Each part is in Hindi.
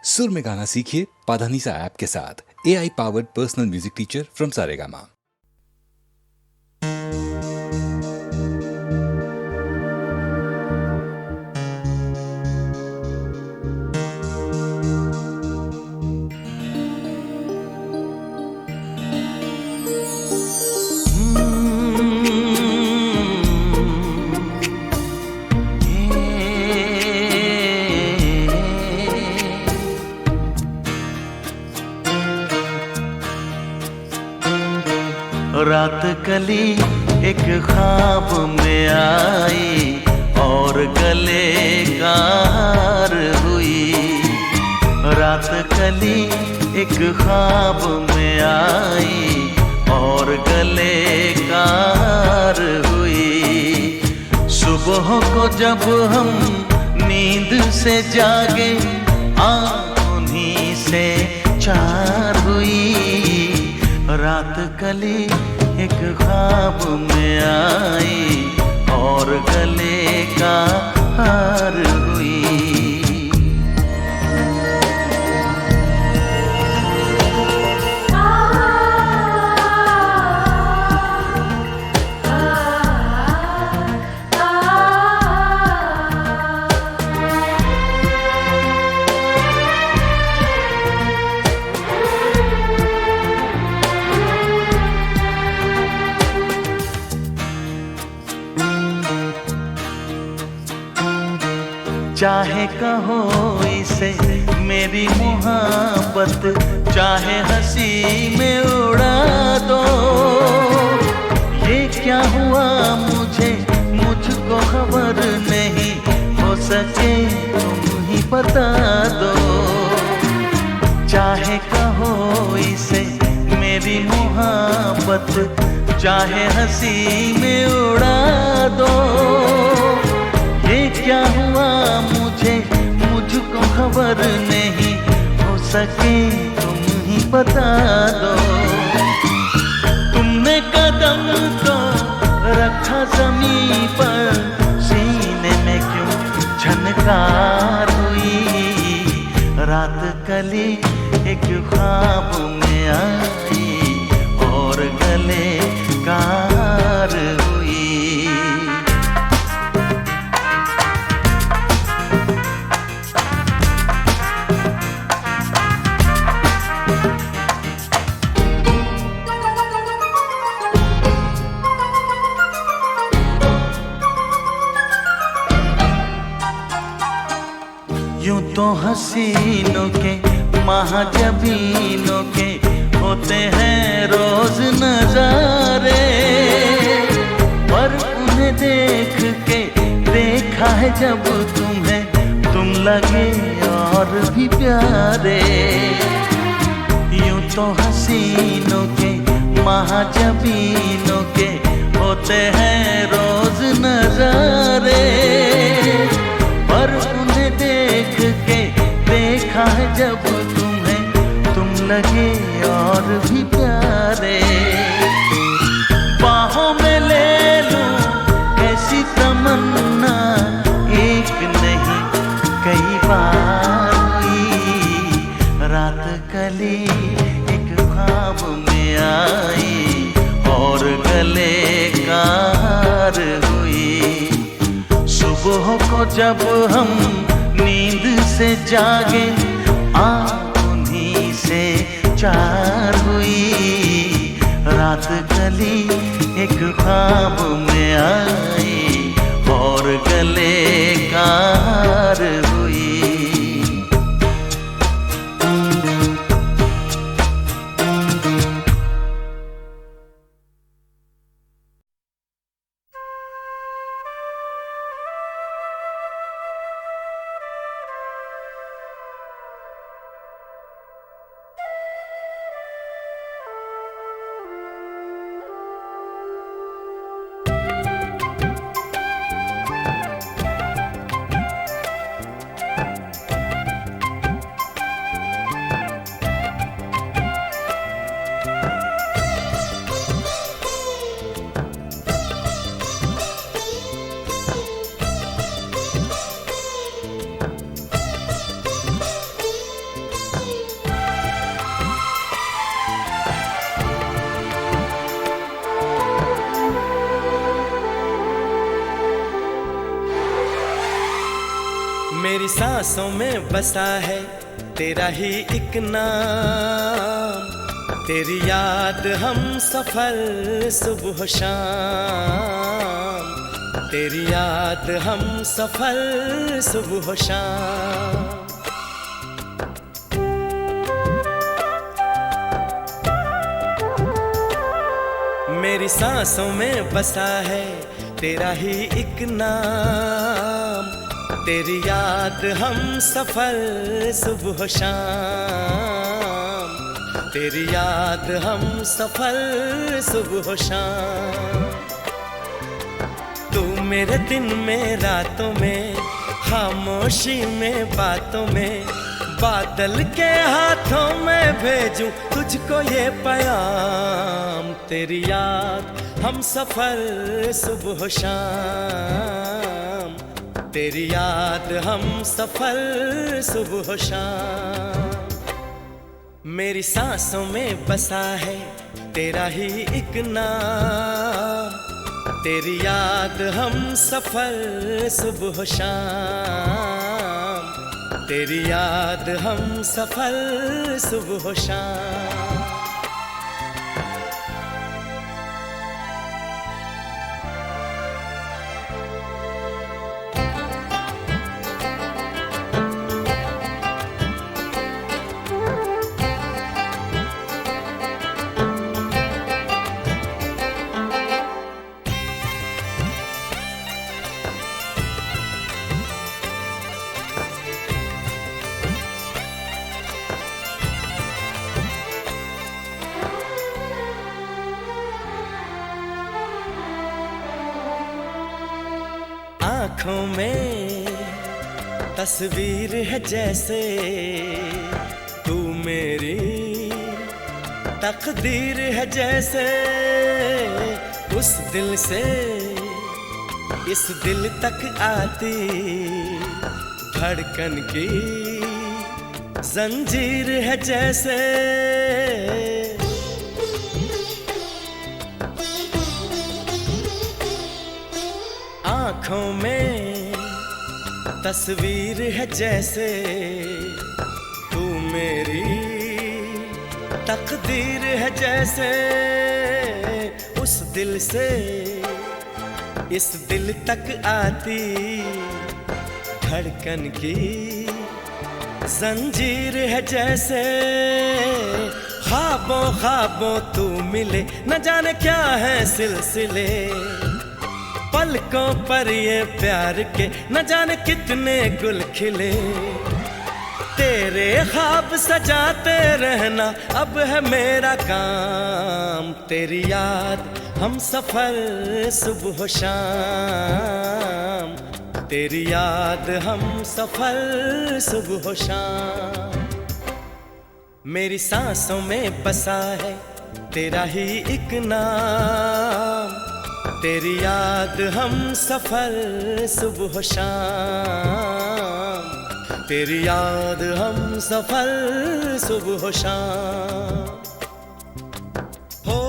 सुर में गाना सीखिए पाधानीसा ऐप के साथ। AI powered personal music teacher from Saregama. रात कली एक ख्वाब में आई और गले का हार हुई। रात कली एक ख्वाब में आई और गले का हार हुई। सुबह को जब हम नींद से जागे आँख उन्हीं से चार हुई। रात कली एक ख्वाब में आई और गले का हार हुई। चाहे कहो इसे मेरी मोहब्बत, चाहे हंसी में उड़ा दो। ये क्या हुआ मुझको खबर नहीं, हो सके तुम ही बता दो। चाहे कहो इसे मेरी मोहब्बत, चाहे हंसी में उड़ा दो। ये क्या हुआ मुझको खबर नहीं, हो सके तुम ही बता दो। तुमने कदम तो रखा ज़मीं पर, सीने में क्यों झनकार हुई। रात कली एक ख्वाब में आई और गले का हार हुई। यूं तो हसीनों के महाजबीनों के होते हैं रोज नजारे, पर उन्हें देख के देखा है जब तुम्हें, तुम लगे और भी प्यारे। यूं तो हसीनों के महाजबीनों के होते हैं रोज नजारे, पर उन्हें देख के देखा है जब तुम्हें, तुम लगे और भी प्यारे। बाहों में ले लूं कैसी तमन्ना, एक नहीं कई बार हुई। रात कली एक ख्वाब में आई और गले का हार हुई। सुबह को जब हम नींद से जागे आँख उन्हीं से चार हुई। रात कली एक ख्वाब में आई और गले का हार हुई। सांसों में बसा है तेरा ही एक नाम, तेरी याद हम सफर सुबह शाम, तेरी याद हम सफर सुबह शाम। मेरी सांसों में बसा है तेरा ही एक नाम, तेरी याद हम सफर सुबह शाम, तेरी याद हम सफर सुबह शाम। तू मेरे दिन में रातों में, खामोशी में बातों में, बादल के हाथों में भेजूं तुझको ये पैगाम, तेरी याद हम सफर सुबह शाम, तेरी याद हम सफर सुबह शाम। मेरी सांसों में बसा है तेरा ही एक नाम, तेरी याद हम सफर सुबह शाम, तेरी याद हम सफर सुबह शाम। आँखों में तस्वीर है जैसे तू मेरी तकदीर है जैसे, उस दिल से इस दिल तक आती धड़कन की जंजीर है जैसे। आँखों में तस्वीर है जैसे तू मेरी तकदीर है जैसे, उस दिल से इस दिल तक आती धड़कन की जंजीर है जैसे। ख्वाबों ख्वाबों तू मिले न जाने क्या है सिलसिले, पलकों पर ये प्यार के न जाने कितने गुल खिले। तेरे ख्वाब सजाते रहना अब है मेरा काम, तेरी याद हम सफर सुबह शाम, तेरी याद हम सफर सुबह शाम। मेरी सांसों में बसा है तेरा ही एक नाम, तेरी याद हम सफर सुबह शाम, तेरी याद हम सफर सुबह शाम। हो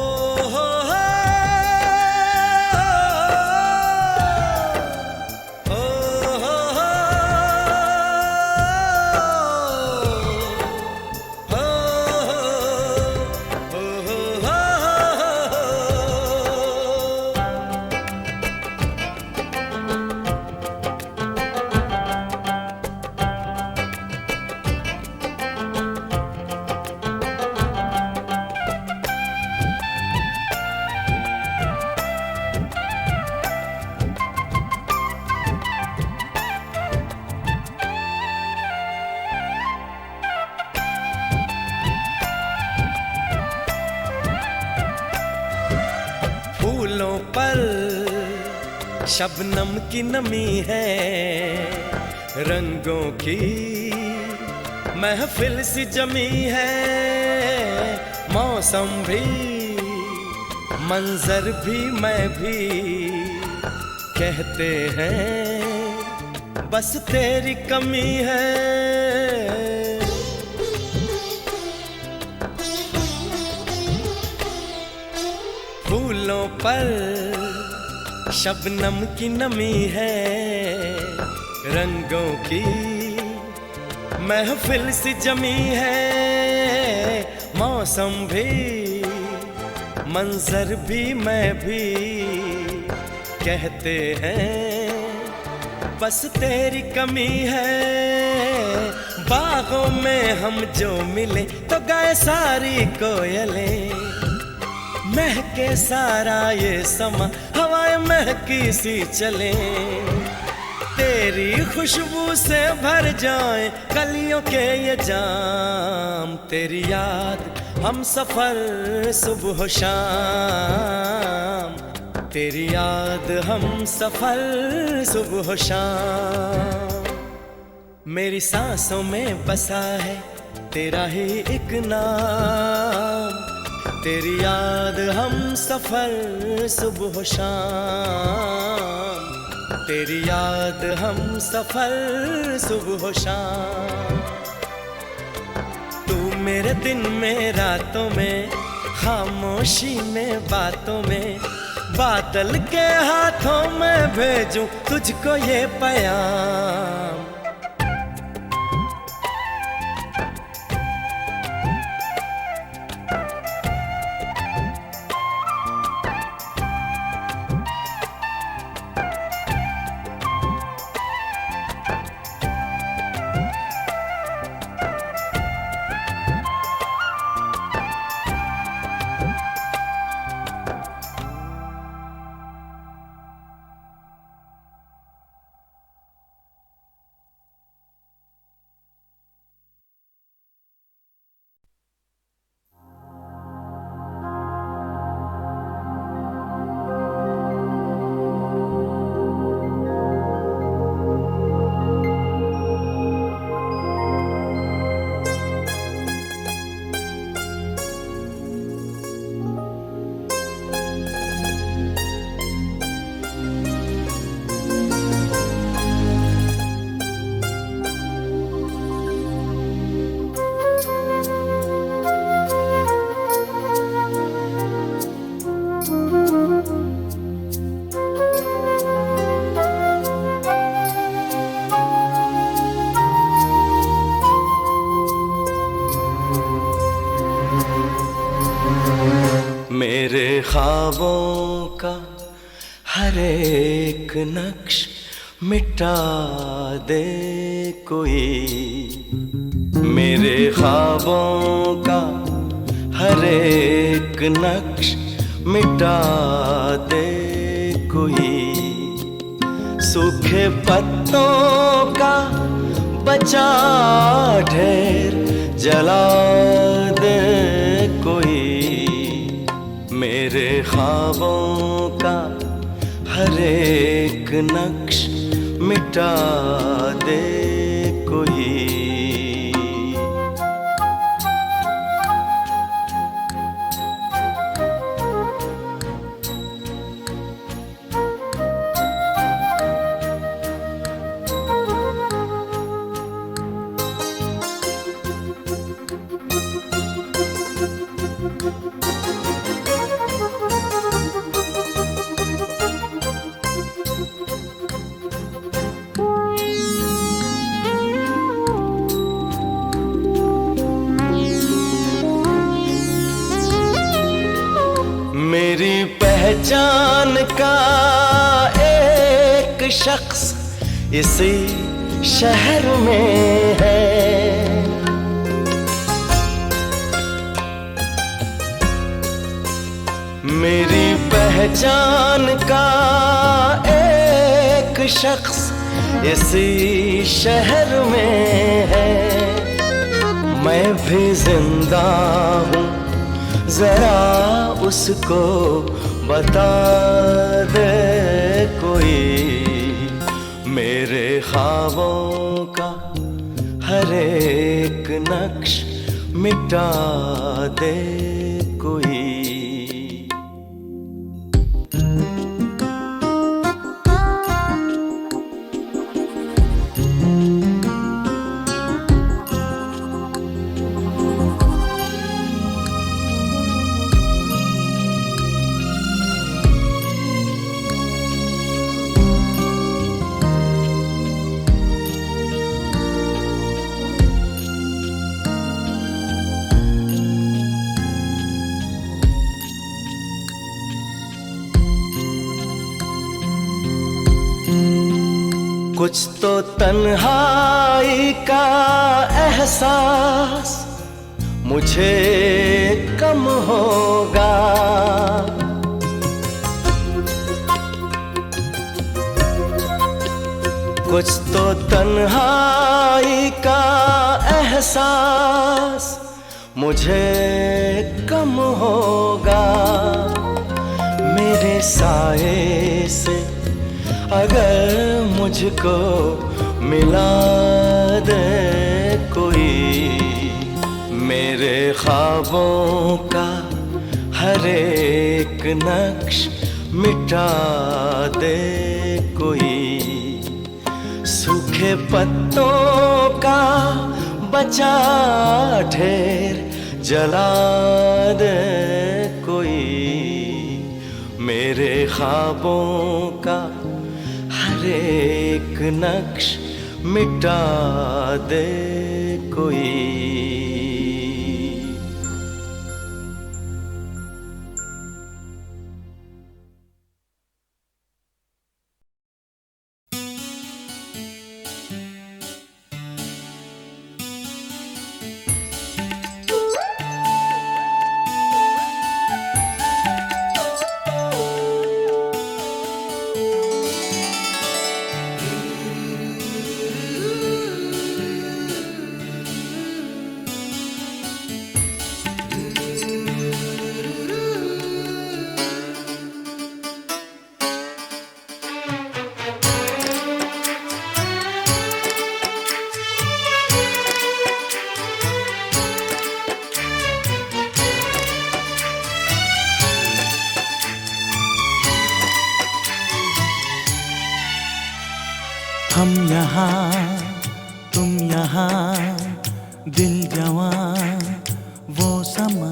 हो हो हो हो फूलों पर शबनम की नमी है, रंगों की महफिल सी जमी है। मौसम भी मंजर भी मैं भी कहते हैं बस तेरी कमी है। फूलों पर शबनम की नमी है, रंगों की महफिल सी जमी है, मौसम भी, मंजर भी, मैं भी, कहते हैं बस तेरी कमी है। बागों में हम जो मिले तो गाए सारी कोयलें, महके सारा ये समा, हवाएं महकी सी चले, तेरी खुशबू से भर जाए गलियों के ये जाम। तेरी याद हम सफर सुबह शाम, तेरी याद हम सफर सुबह शाम। मेरी सांसों में बसा है तेरा ही एक नाम, तेरी याद हम सफर सुबह शाम, तेरी याद हम सफर सुबह शाम। तू मेरे दिन में रातों में, खामोशी में बातों में, बादल के हाथों में भेजूं तुझको ये पैगाम। मेरे ख्वाबों का हर एक नक्श मिटा दे कोई, मेरे ख्वाबों का हर एक नक्श मिटा दे कोई, सूखे पत्तों का बचा ढेर जला दे कोई, मेरे ख्वाबों का हर एक नक्श मिटा दे कोई। मेरी पहचान का एक शख्स इसी शहर में है, मेरी पहचान का एक शख्स इसी शहर में है। मैं भी जिंदा हूँ, जरा उसको बता दे कोई, मेरे ख्वाबों का हर एक नक्श मिटा दे कोई। कुछ तो तन्हाई का एहसास मुझे कम होगा। कुछ तो तन्हाई का एहसास मुझे कम होगा। मेरे साए से अगर मुझको मिला दे कोई, मेरे ख्वाबों का हर एक नक्श मिटा दे कोई, सूखे पत्तों का बचा ढेर जला दे कोई, मेरे ख्वाबों का हर एक नक्श मिटा दे कोई। हम यहाँ तुम यहाँ, दिल जवां वो समा,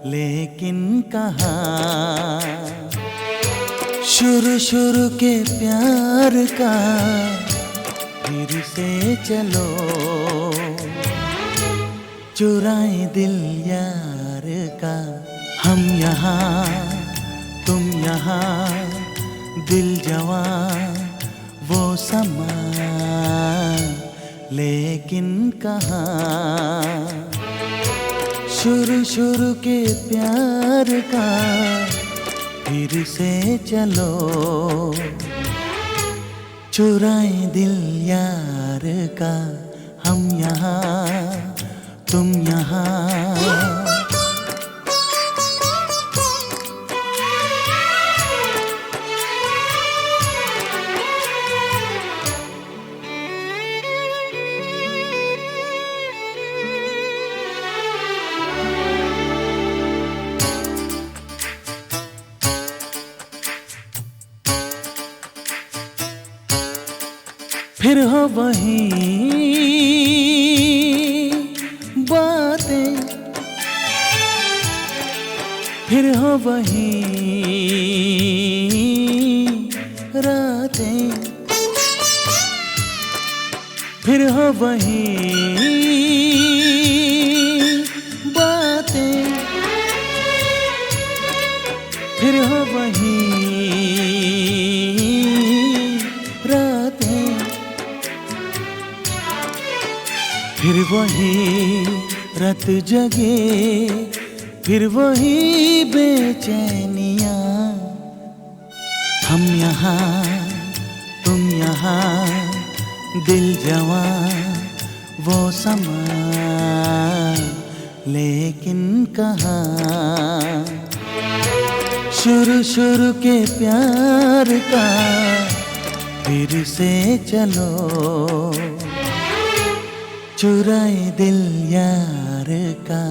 लेकिन कहाँ शुरू शुरू के प्यार का फिर से चलो, चुराए दिल यार का। हम यहाँ तुम यहाँ, दिल जवां वो समा, लेकिन कहाँ शुरू शुरू के प्यार का फिर से चलो, चुराए दिल यार का। हम यहाँ तुम यहाँ। फिर हो वही बातें, फिर हो वही रातें, फिर हो वही बातें, फिर हो वही रातें, फिर वही रात जगे, फिर वही बेचैनियाँ। हम यहाँ तुम यहाँ, दिल जवां वो समा, लेकिन कहाँ शुरू शुरू के प्यार का फिर से चलो, चुराए दिल यार का।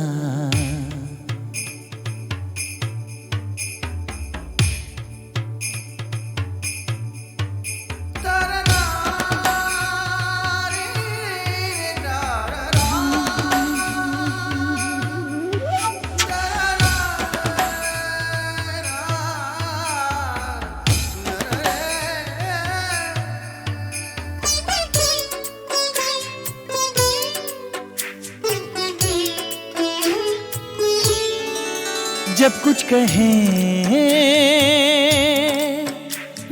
जब कुछ कहें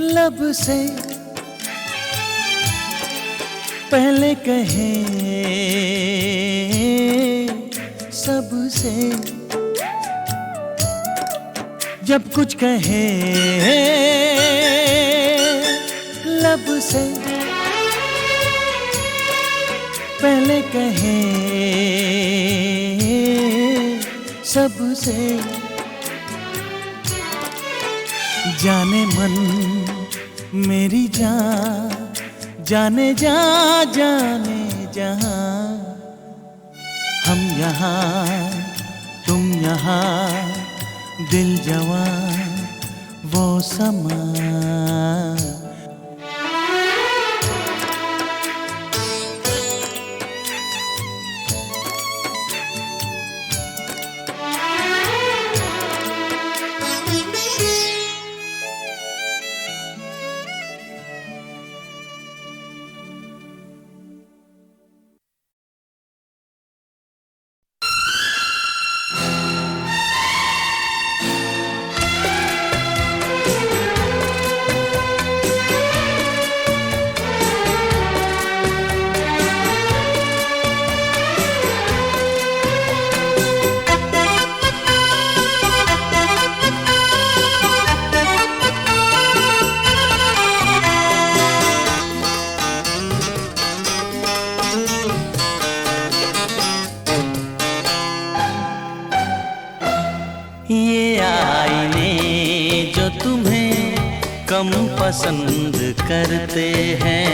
लब से पहले कहे सबसे, जब कुछ कहे लब से, पहले कहे सबसे, जाने मन मेरी जान, जाने जा जाने जहां, हम यहाँ तुम यहाँ, दिल जवां वो समा। ये आईने जो तुम्हें कम पसंद करते हैं,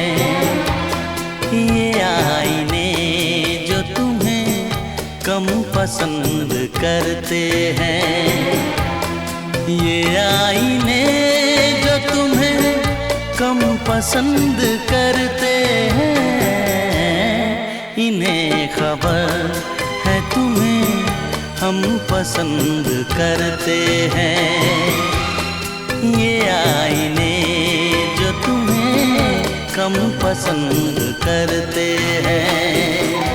ये आईने जो तुम्हें कम पसंद करते हैं, ये आईने जो तुम्हें कम पसंद करते हैं, इन्हें खबर है तुम्हें हम पसंद करते हैं। ये आईने जो तुम्हें कम पसंद करते हैं।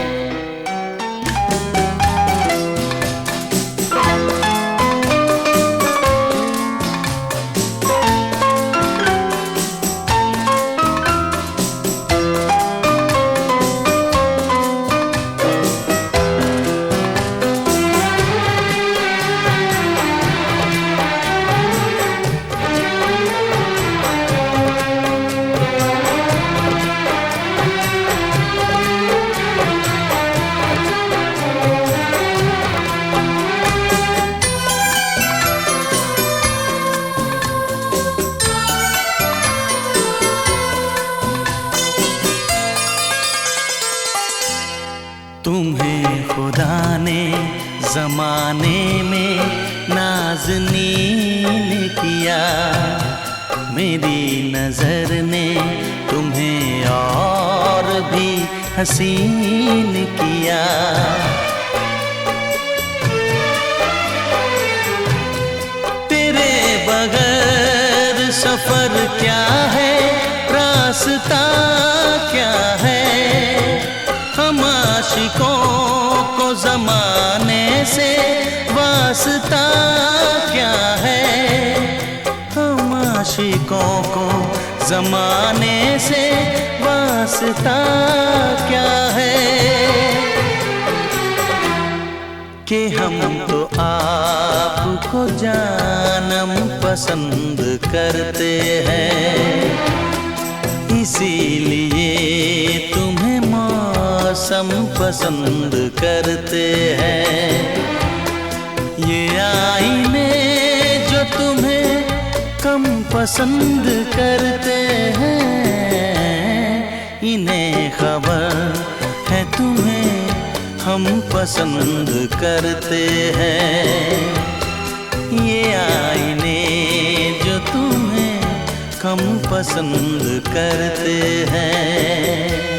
तुम्हें खुदा ने ज़माने में नाज़नीन किया, मेरी नज़र ने तुम्हें और भी हसीन किया। तेरे बगैर सफ़र क्या है, रास्ता क्या है, हम आशिकों को ज़माने से वास्ता क्या है, हम आशिकों को ज़माने से वास्ता क्या है, कि हम तो आपको जानम पसंद करते हैं, इसीलिए तुम्हें मौसम पसंद करते हैं। ये आईने जो तुम्हें कम पसंद करते हैं, इन्हें खबर है तुम्हें हम पसंद करते हैं। ये आईने जो तुम्हें कम पसंद करते हैं।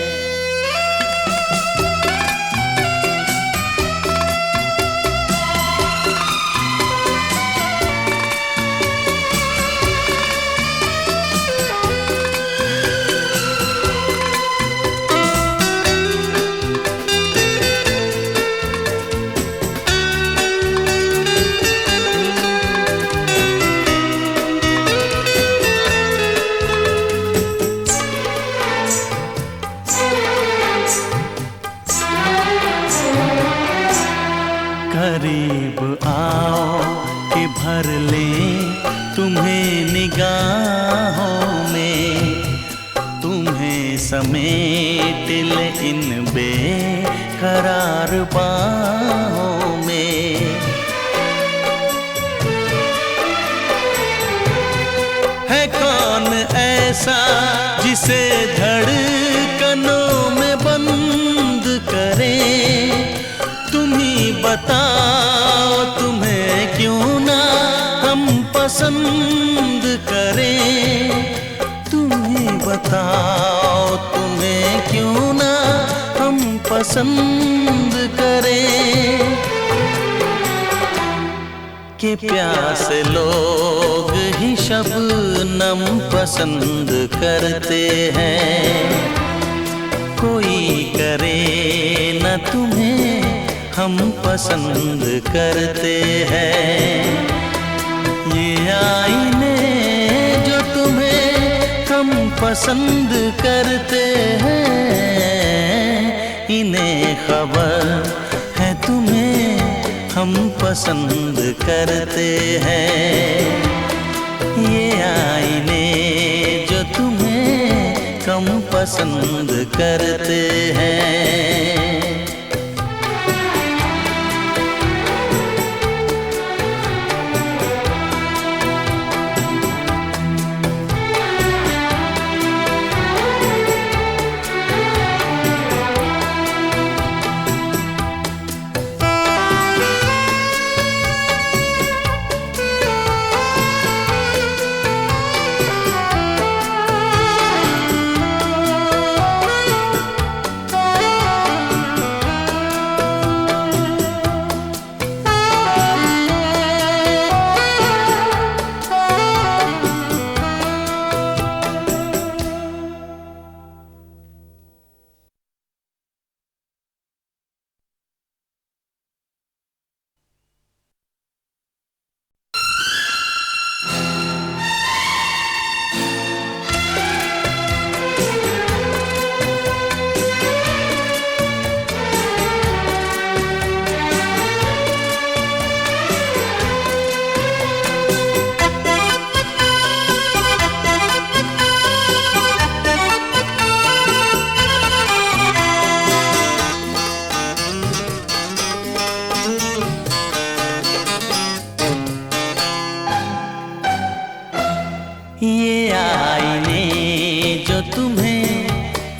करीब आओ कि भर ले तुम्हें निगाहों में, तुम्हें समेट ले इन बेकरार बाहों में। है कौन ऐसा जिसे धड़कनों में बंद करें, तुम ही बताओ तुम्हें क्यों ना हम पसंद करें, तुम ही बताओ तुम्हें क्यों ना हम पसंद करें। कि प्यासे लोग ही शबनम पसंद करते हैं, कोई करे न तुम्हें हम पसंद करते हैं। ये आईने जो तुम्हें कम पसंद करते हैं, इन्हें खबर है तुम्हें हम पसंद करते हैं। ये आईने जो तुम्हें कम पसंद करते हैं। ये आईने जो तुम्हें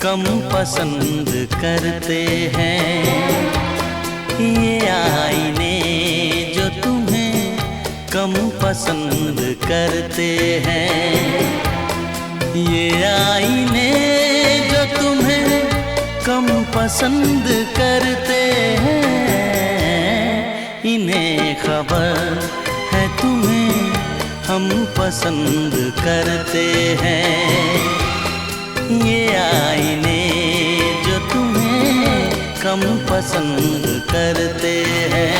कम पसंद करते हैं, ये आईने जो तुम्हें कम पसंद करते हैं। ये आईने जो तुम्हें कम पसंद करते हैं, इन्हें खबर है तुम्हें हम पसंद करते हैं। ये आईने जो तुम्हें कम पसंद करते हैं।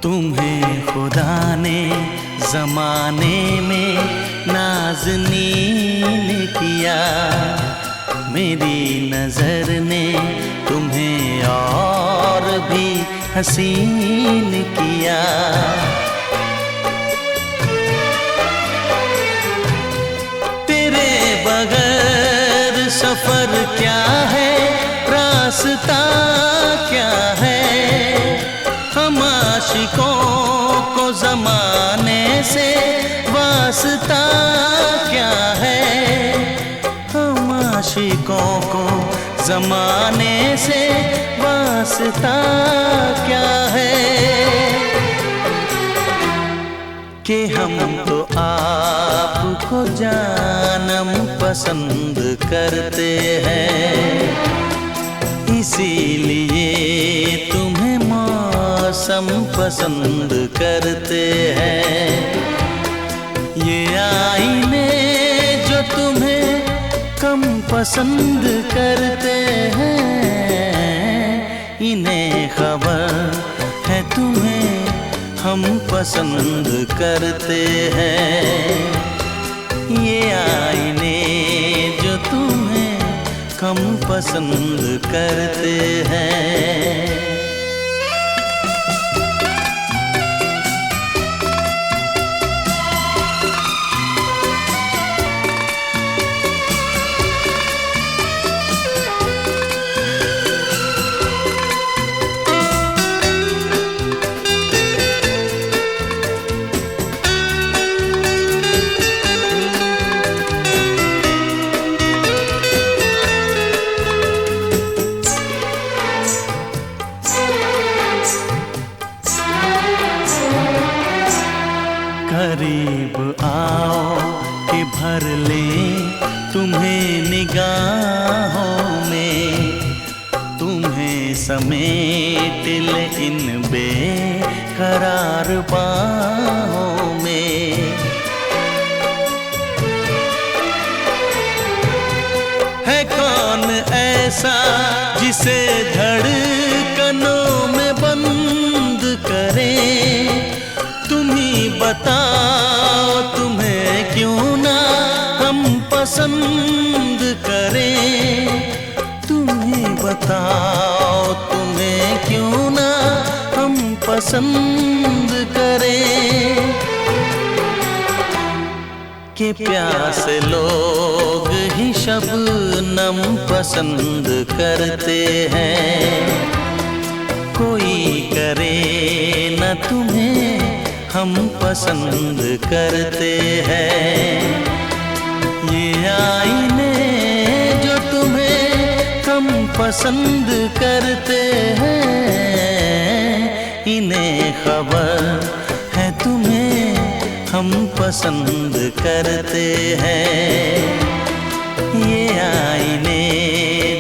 तुम्हें खुदा ने ज़माने में नाज़नीन किया, मेरी नज़र ने तुम्हें और भी हसीन किया। तेरे बगैर सफ़र क्या है, रास्ता क्या है, हम आशिकों को ज़माने से वास्ता क्या है, हम आशिकों को ज़माने से वास्ता क्या है। कि हम तो आपको जानम पसंद करते हैं, इसीलिए तुम्हें मौसम पसंद करते हैं। ये आईने जो तुम्हें कम पसंद करते हैं, इन्हें खबर है तुम्हें हम पसंद करते हैं। ये आईने जो तुम्हें कम पसंद करते हैं। करीब आओ कि भर ले तुम्हें निगाहों में, तुम्हें समेट ले इन बेकरार बाहों में। है कौन ऐसा जिसे धड़कनों में बंद करें, तुम ही बताओ तुम्हें क्यों ना हम पसंद करें। तुम ही बताओ तुम्हें क्यों ना हम पसंद करें। कि प्यासे लोग ही शबनम पसंद करते हैं, कोई करे न तुम्हें हम पसंद करते हैं। ये आईने जो तुम्हें कम पसंद करते हैं, इन्हें खबर है तुम्हें हम पसंद करते हैं। ये आईने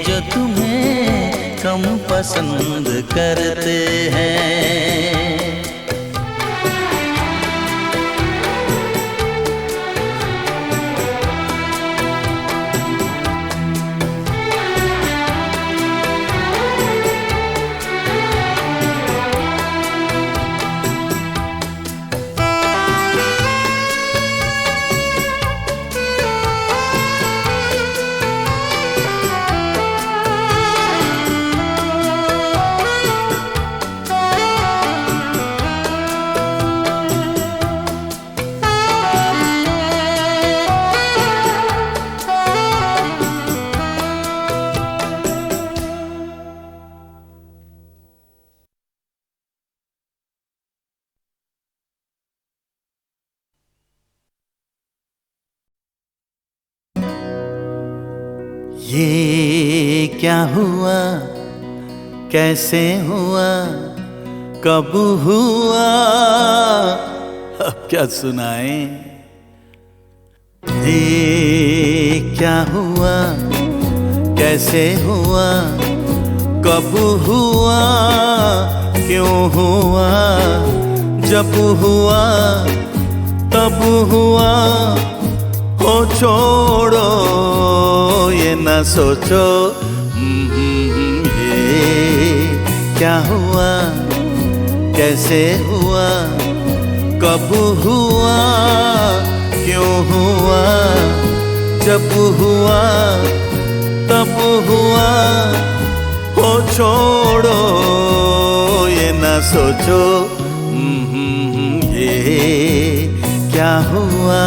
जो तुम्हें कम पसंद करते हैं। ये क्या हुआ, कैसे हुआ, कब हुआ, अब क्या सुनाएं। ये क्या हुआ, कैसे हुआ, कब हुआ, क्यों हुआ, जब हुआ तब हुआ। हो छोड़ो ये न सोचो, ये क्या हुआ, कैसे हुआ, कब हुआ, क्यों हुआ, जब हुआ तब हुआ। हो छोड़ो ये न सोचो, ये क्या हुआ।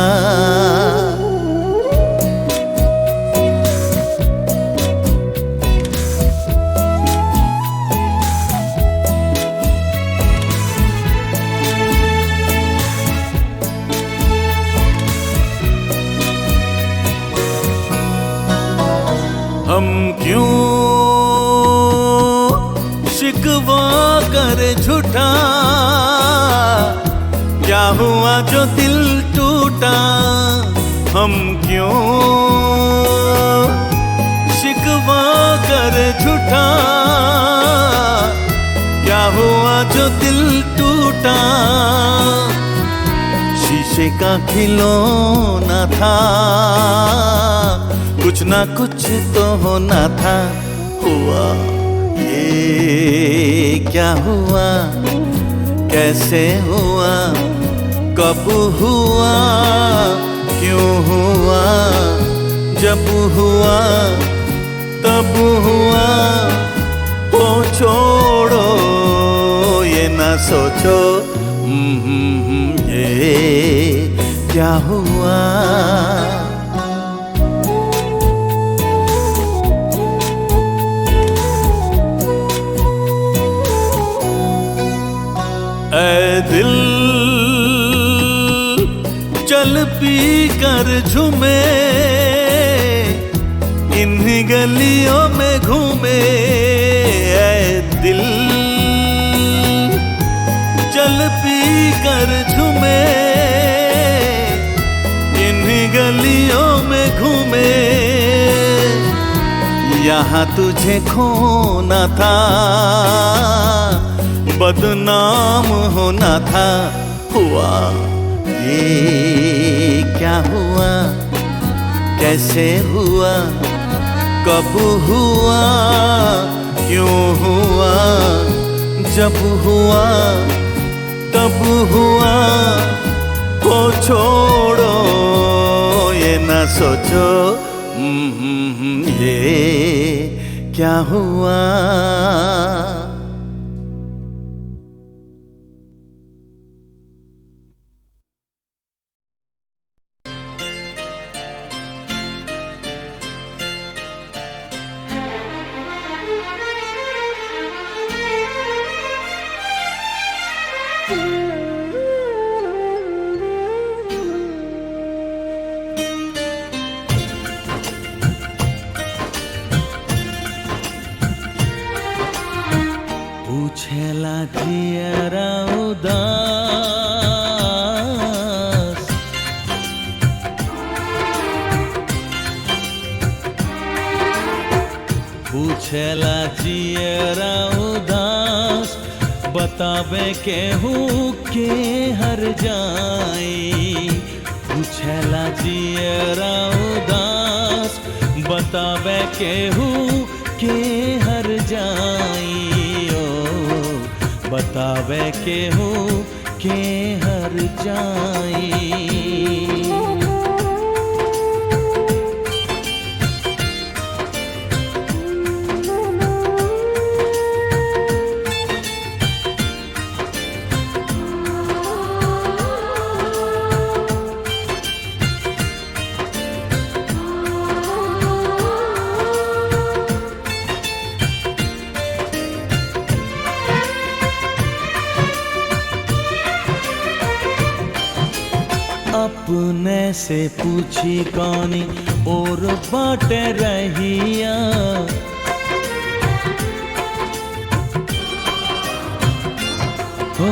हम क्यों शिकवा कर झूठा, क्या हुआ जो दिल टूटा, हम क्यों शिकवा कर झूठा। क्या हुआ जो दिल टूटा, शीशे का खिलौना था, कुछ ना कुछ तो होना था। हुआ ये क्या हुआ, कैसे हुआ, कब हुआ, क्यों हुआ, जब हुआ तब हुआ। ओ छोड़ो ये ना सोचो, ये क्या हुआ। ऐ दिल चल पी कर झूमे, इन्हीं गलियों में घूमे। ऐ दिल चल पी कर झूमे, इन्हीं गलियों में घूमे। यहाँ तुझे खोना था, बदनाम होना था। हुआ ये क्या हुआ, कैसे हुआ, कब हुआ, क्यों हुआ, जब हुआ तब हुआ। ओ छोड़ो ये ना सोचो, ये क्या हुआ। पूछेला जियरा उदास, पूछेला जियरा उदास, बतावे केहू के हर जाई। पूछेला जियरा उदास, बतावे केहू के हर जाई। बतावे केहू के हर जाई। अपने से पूछी कौनी और बाटे रहिया। हो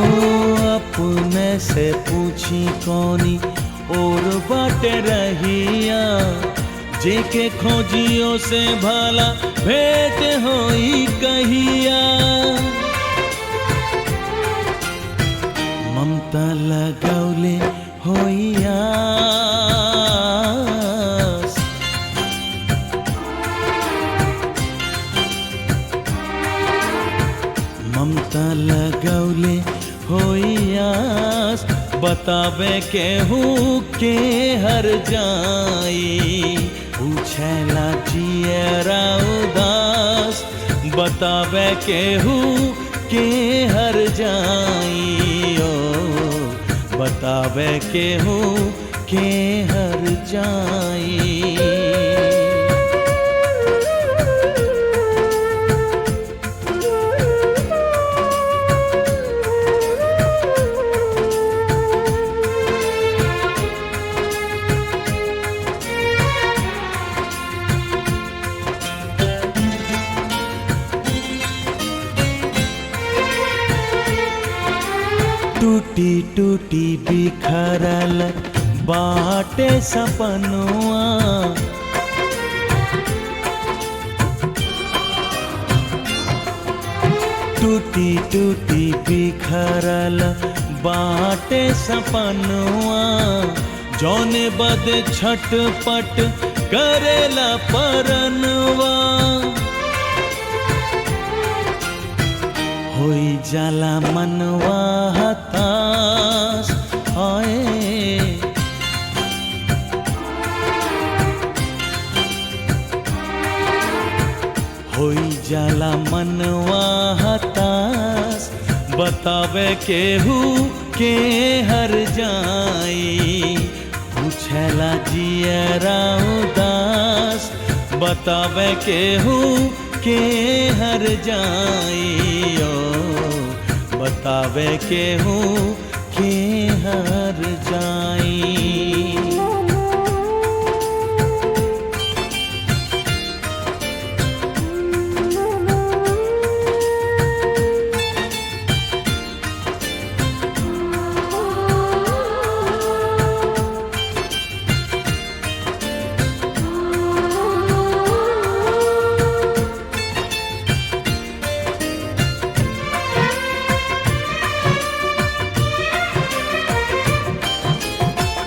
अपने से पूछी कौनी और बाटे रहिया। जेके खोजियों से भला भेंट होई कहिया। ममता लगौले होइयास, ममता लगौले होइयास। बतावे केहू के हर जाई। पूछेला जियरा उदास, बतावे केहू के हर जाई। बतावे केहू के हर जाई। टूटी टूटी बिखरल बाटे सपनुआ, टूटी टूटी बिखरल बाटे सपनुआ, जौने बद छटपट करेला परनवा। होई जाला मनवा हताश हाय, होई जाला मनवा हताश, बतावे केहू के हर जाई, पूछला जियरा उदास, बतावे केहू के हर जाई, ओ बतावे केहू के हर जाई।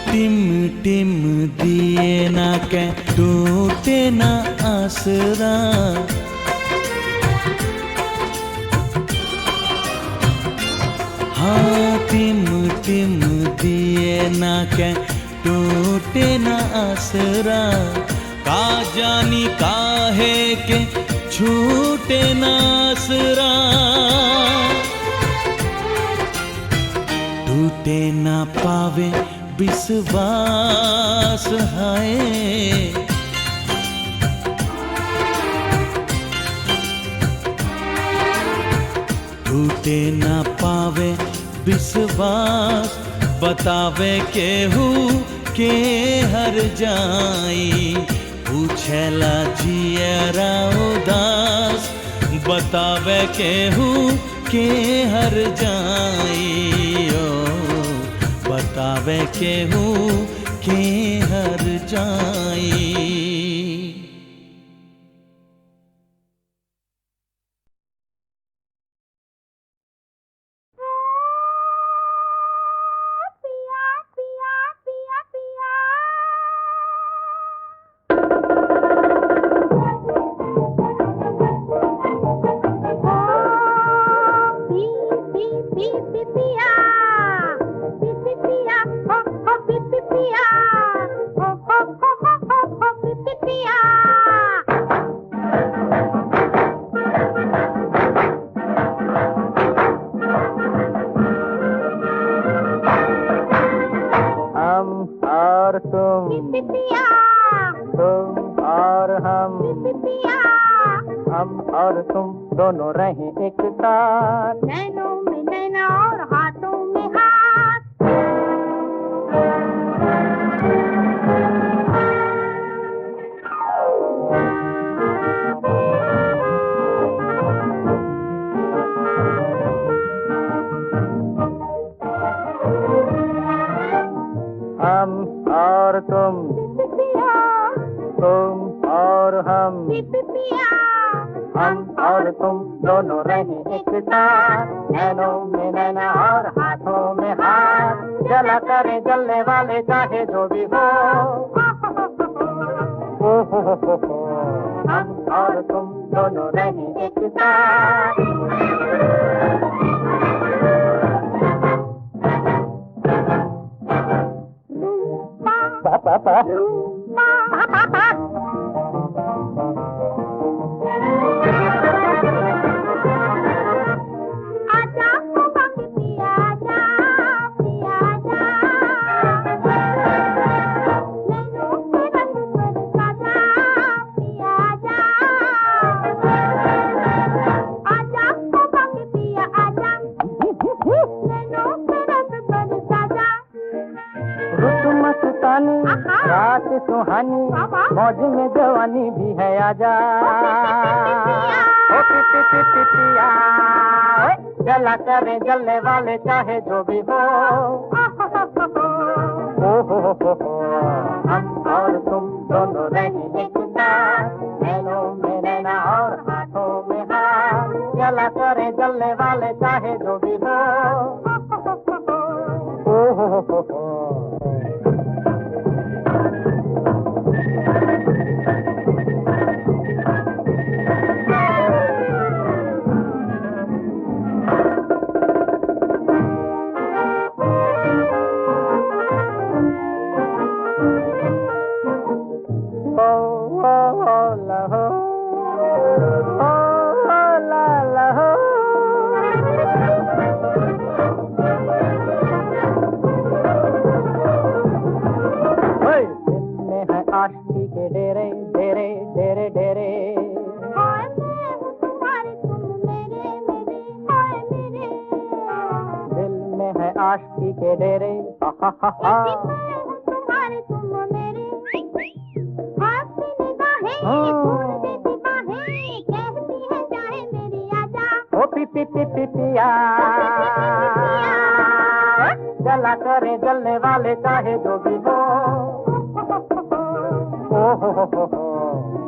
टिम टिम दिए ना के टूटे ना आसरा, हाँ टिम टिम दिए ना के टूटे ना आसरा, का जानी काहे के छूटे ना आसरा, टूटे ना पावे विश्वास है, टूटे ना पावे विश्वास, बतावे केहू के हर जाई, पूछला जियरा उदास, बतावे केहू के हर जाई, ओ बतावे केहू के हर जाई। हम और तुम दोनों रहे एक साथ, नैनों में नैना और हाथों में हाथ। हम और तुम और हम और तुम दोनों रहे एक साथ, नैनों में नैना और हाथों में हाथ, जला करे जलने वाले चाहे जो भी हो, हम और तुम दोनों रहे एक साथ। रात सुहानी मौज में जवानी भी है, आजा ओ पिया जला करे जलने वाले चाहे जो भी हो। हो हम और तुम दोनों रहे एक साथ, नैनों में नैना और हाथों में हाथ, जला करे जलने वाले चाहे जो भी हो। आशिकी के डेरे डेरे डेरे डेरे, हाय मैं हूँ तुम्हारे तुम मेरे मेरे, हाय मेरे। दिल में है आशिकी के डेरे, हा हा हा मैं हूँ तुम्हारे तुम मेरे, आपकी निगाहें फूल देती बाहें, कहती है चाहे मेरी आजा। ओ पी पी पी पी पिया, जला करे जलने वाले चाहे जो भी हो।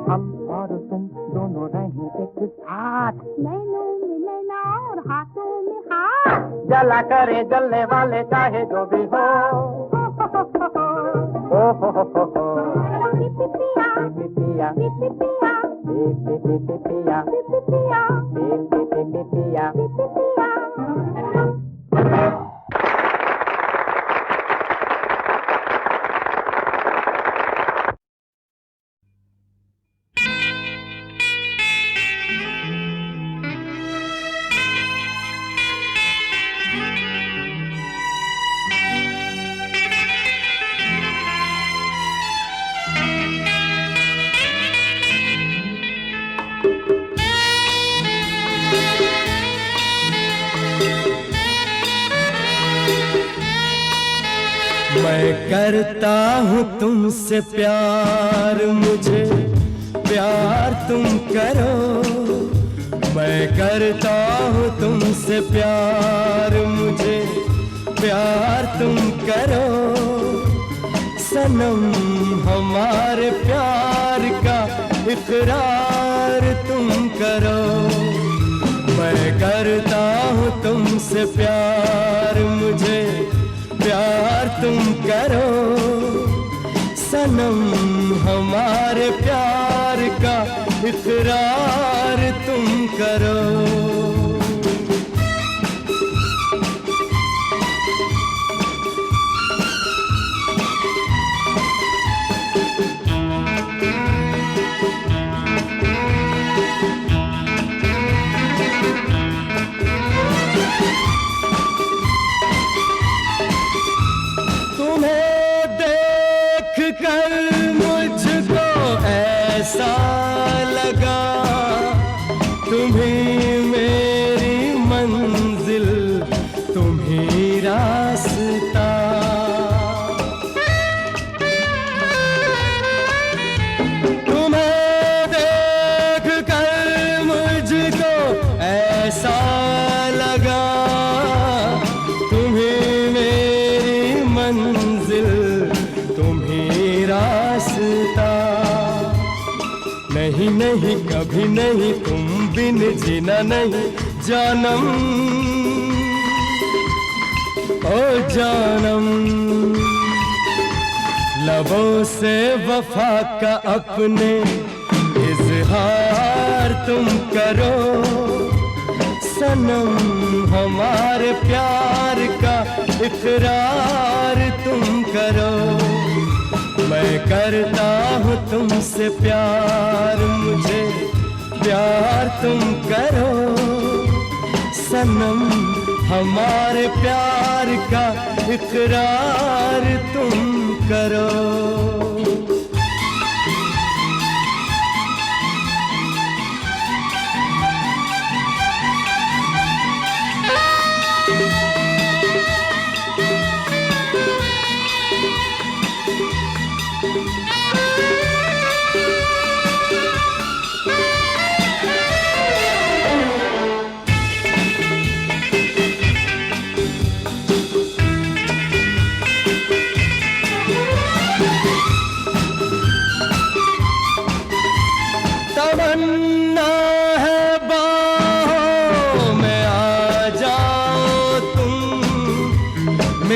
हम और तुम दोनों रहे एक साथ, नैनों में नैना और हाथों में हाथ, जला करे जलने वाले चाहे जो भी हो। पिपिया पिपिया पिपिया पिपिया पिपिया पिपिया। पिपिया। मैं करता हूँ तुमसे प्यार, मुझे प्यार तुम करो। मैं करता हूँ तुमसे प्यार, मुझे प्यार तुम करो। सनम हमारे प्यार का इकरार तुम करो। मैं करता हूँ तुमसे प्यार, मुझे प्यार तुम करो। सनम हमारे प्यार का इकरार तुम करो। ऐसा लगा तुम्हीं मेरी मंजिल, तुम्हीं रास्ता। तुम्हें देख कर मुझको ऐसा लगा तुम्हीं मेरी मंजिल, तुम्हीं रास्ता। नहीं नहीं कभी नहीं तुम बिन जीना नहीं जानम, ओ जानम। लबों से वफा का अपने इजहार तुम करो। सनम हमारे प्यार का इकरार तुम करो। मैं करता हूँ तुमसे प्यार, मुझे प्यार तुम करो। सनम हमारे प्यार का इकरार तुम करो।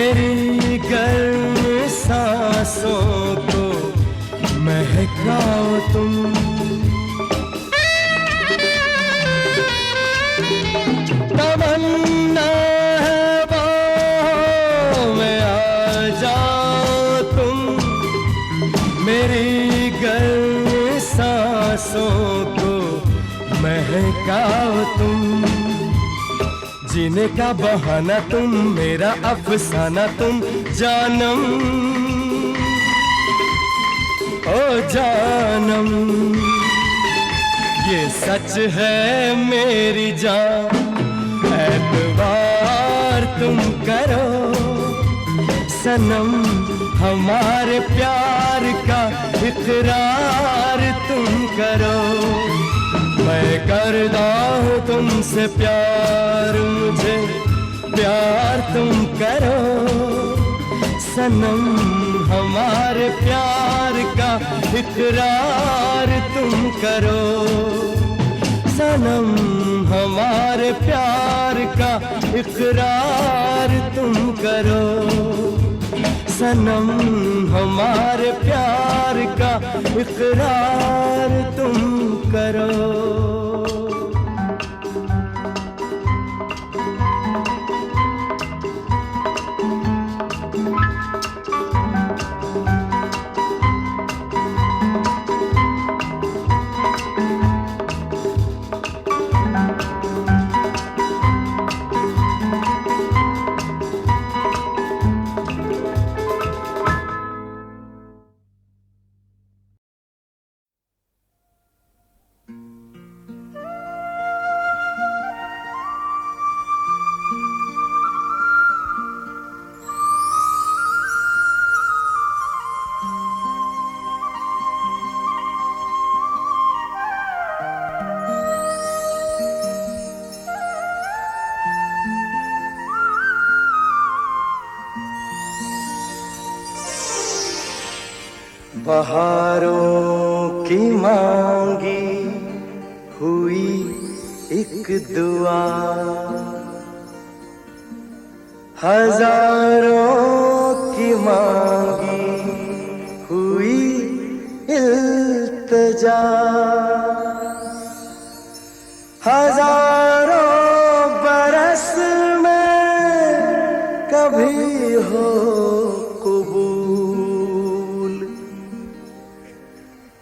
मेरी गर्म सांसों को महकाओ तुम। तमन्ना है बाहों में आ जाओ तुम, मेरी गर्म सांसों को महकाओ तुम। जीने का बहाना तुम, मेरा अफसाना तुम जानम, ओ जानम। ये सच है मेरी जान, एतबार तुम करो सनम। हमारे प्यार का इकरार तुम करो। मैं करता हूँ तुमसे प्यार, मुझे प्यार तुम करो सनम। हमारे प्यार का इकरार तुम करो सनम। हमारे प्यार का इकरार तुम करो सनम। हमारे प्यार का इकरार तुम करो। बहारों की मांगी हुई एक दुआ, हजारों की मांगी हुई इल्तिजा। हजारों बरस में कभी हो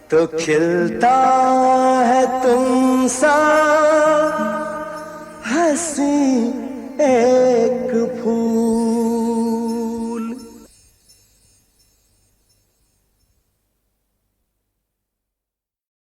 तो खिलता है तुम सा